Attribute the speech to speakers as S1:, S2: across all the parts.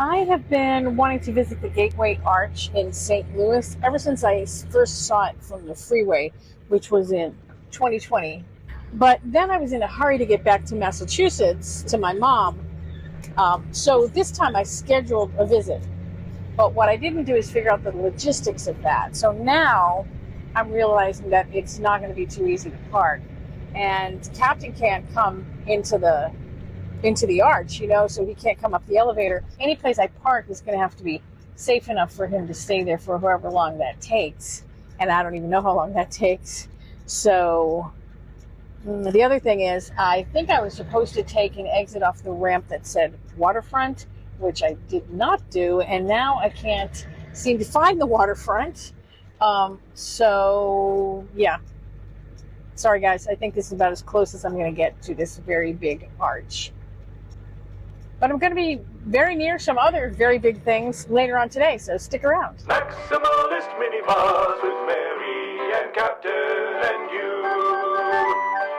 S1: I have been wanting to visit the Gateway Arch in St. Louis ever since I first saw it from the freeway, which was in 2020. But then I was in a hurry to get back to Massachusetts to my mom. So this time I scheduled a visit. But what I didn't do is figure out the logistics of that. So now I'm realizing that it's not going to be too easy to park. And Captain can't come into the arch, so he can't come up the elevator. Any place I park is going to have to be safe enough for him to stay there for however long that takes. And I don't even know how long that takes. So the other thing is, I think I was supposed to take an exit off the ramp that said waterfront, which I did not do. And now I can't seem to find the waterfront. So yeah. Sorry guys, I think this is about as close as I'm going to get to this very big arch. But I'm going to be very near some other very big things later on today, so stick around.
S2: Maximalist minibus with Mary and Captain and you.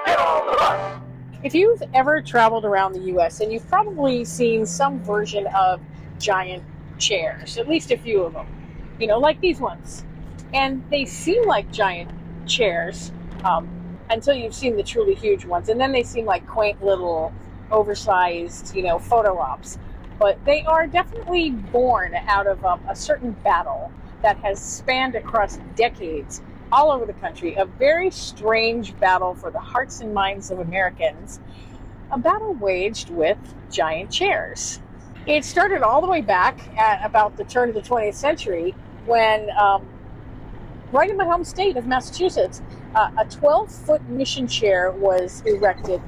S2: Get on the bus!
S1: If you've ever traveled around the U.S., and you've probably seen some version of giant chairs, at least a few of them, like these ones. And they seem like giant chairs until you've seen the truly huge ones. And then they seem like quaint little oversized, photo ops. But they are definitely born out of a certain battle that has spanned across decades all over the country. A very strange battle for the hearts and minds of Americans. A battle waged with giant chairs. It started all the way back at about the turn of the 20th century when, right in my home state of Massachusetts, a 12-foot mission chair was erected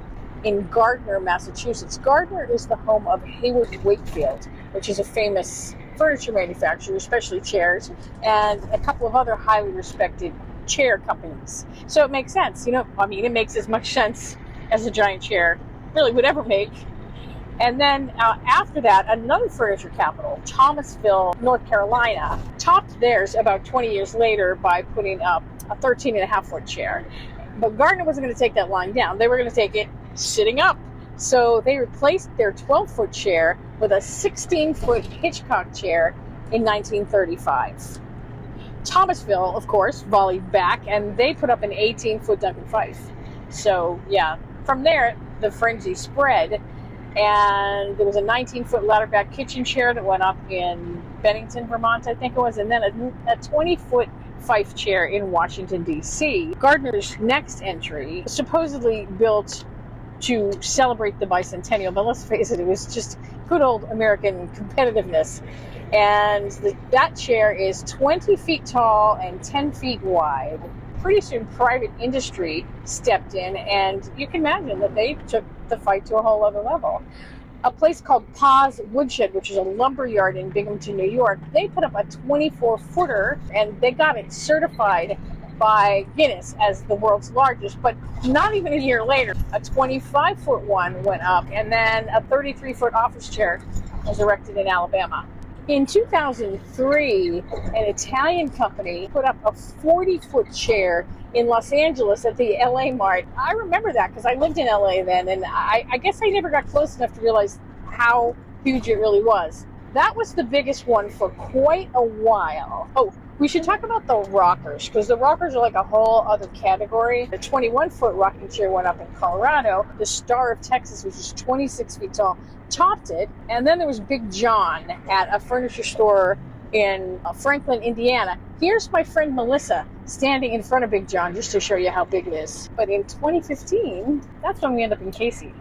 S1: in Gardner, Massachusetts. Gardner is the home of Hayward Wakefield, which is a famous furniture manufacturer, especially chairs, and a couple of other highly respected chair companies. So it makes sense, it makes as much sense as a giant chair really would ever make. And then after that, another furniture capital, Thomasville, North Carolina, topped theirs about 20 years later by putting up a 13.5-foot chair. But Gardner wasn't going to take that lying down. They were going to take it sitting up. So they replaced their 12-foot chair with a 16-foot Hitchcock chair in 1935. Thomasville, of course, volleyed back, and they put up an 18-foot Duncan Phyfe. So, yeah, from there, the frenzy spread, and there was a 19-foot ladder-back kitchen chair that went up in Bennington, Vermont, I think it was, and then a 20-foot Phyfe chair in Washington, D.C. Gardner's next entry, supposedly built to celebrate the bicentennial, but let's face it, it was just good old American competitiveness. And that chair is 20 feet tall and 10 feet wide. Pretty soon, private industry stepped in, and you can imagine that they took the fight to a whole other level. A place called Pa's Woodshed, which is a lumber yard in Binghamton, New York, they put up a 24-footer, and they got it certified by Guinness as the world's largest. But not even a year later, a 25-foot one went up, and then a 33-foot office chair was erected in Alabama. In 2003, an Italian company put up a 40-foot chair in Los Angeles at the LA Mart. I remember that because I lived in LA then, and I guess I never got close enough to realize how huge it really was. That was the biggest one for quite a while. Oh, we should talk about the rockers, because the rockers are like a whole other category. The 21-foot rocking chair went up in Colorado. The Star of Texas, which is 26 feet tall, topped it. And then there was Big John at a furniture store in Franklin, Indiana. Here's my friend Melissa standing in front of Big John just to show you how big it is. But in 2015, that's when we end up in Casey,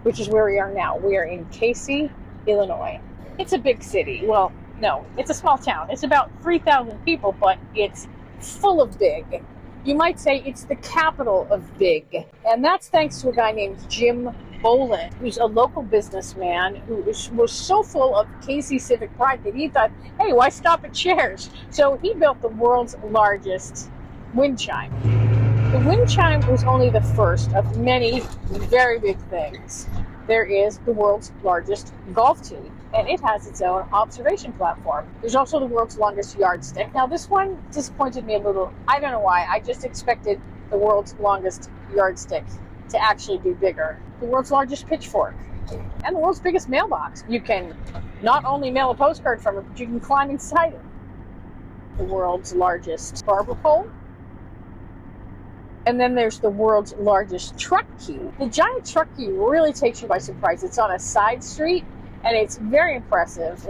S1: which is where we are now. We are in Casey, Illinois. It's a big city. Well, no, it's a small town. It's about 3,000 people, but it's full of big. You might say it's the capital of big. And that's thanks to a guy named Jim Bolin, who's a local businessman who was so full of Casey civic pride that he thought, hey, why stop at chairs? So he built the world's largest wind chime. The wind chime was only the first of many very big things. There is the world's largest golf tee, and it has its own observation platform. There's also the world's longest yardstick. Now, this one disappointed me a little. I don't know why. I just expected the world's longest yardstick to actually be bigger. the world's largest pitchfork, and the world's biggest mailbox. You can not only mail a postcard from it, but you can climb inside it. The world's largest barber pole. And then there's the world's largest truck key. The giant truck key really takes you by surprise. It's on a side street, and it's very impressive.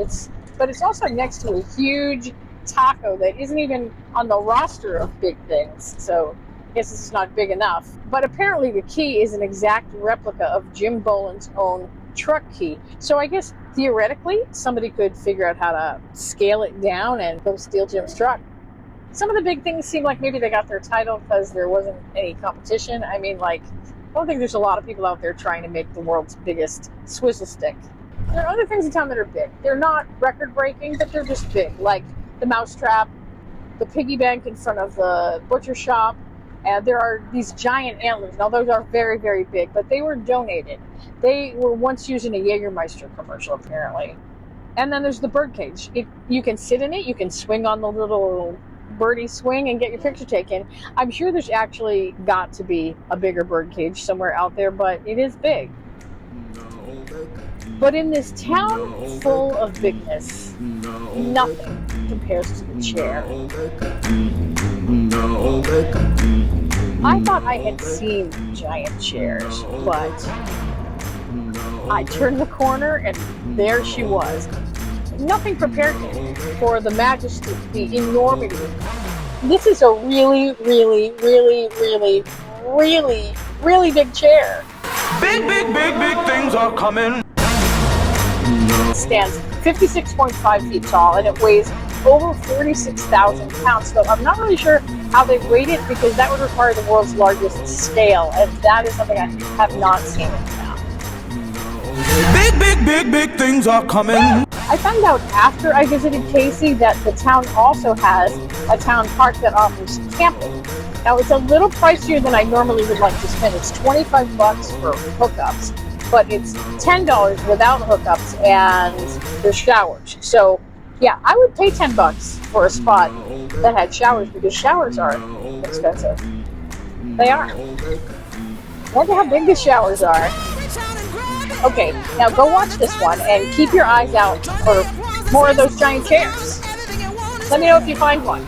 S1: But it's also next to a huge taco that isn't even on the roster of big things. So I guess this is not big enough. But apparently the key is an exact replica of Jim Boland's own truck key. So I guess theoretically somebody could figure out how to scale it down and go steal Jim's truck. Some of the big things seem like maybe they got their title because there wasn't any competition. I mean, like, I don't think there's a lot of people out there trying to make the world's biggest swizzle stick. There are other things in town that are big. They're not record-breaking, but they're just big, like the mousetrap, the piggy bank in front of the butcher shop, and there are these giant antlers. Now, those are very, very big, but they were donated. They were once used in a Jägermeister commercial, apparently. And then there's the birdcage. You can sit in it, you can swing on the little birdie swing and get your picture taken. I'm sure there's actually got to be a bigger birdcage somewhere out there, but it is big. But in this town full of bigness, nothing compares to the chair. I thought I had seen giant chairs, but I turned the corner and there she was. Nothing prepared me for the majesty, the enormity. This is a really, really, really, really, really, really big chair.
S2: Big, big, big, big things are coming.
S1: It stands 56.5 feet tall and it weighs over 46,000 pounds. So I'm not really sure how they weighed it because that would require the world's largest scale, and that is something I have not seen in town.
S2: Big, big, big, big things are coming.
S1: I found out after I visited Casey that the town also has a town park that offers camping. Now it's a little pricier than I normally would like to spend. It's $25 for hookups, but it's $10 without hookups and there's showers. So yeah, I would pay $10 for a spot that had showers because showers are expensive. They are. I wonder how big the showers are. Okay, now go watch this one and keep your eyes out for more of those giant chairs. Let me know if you find one.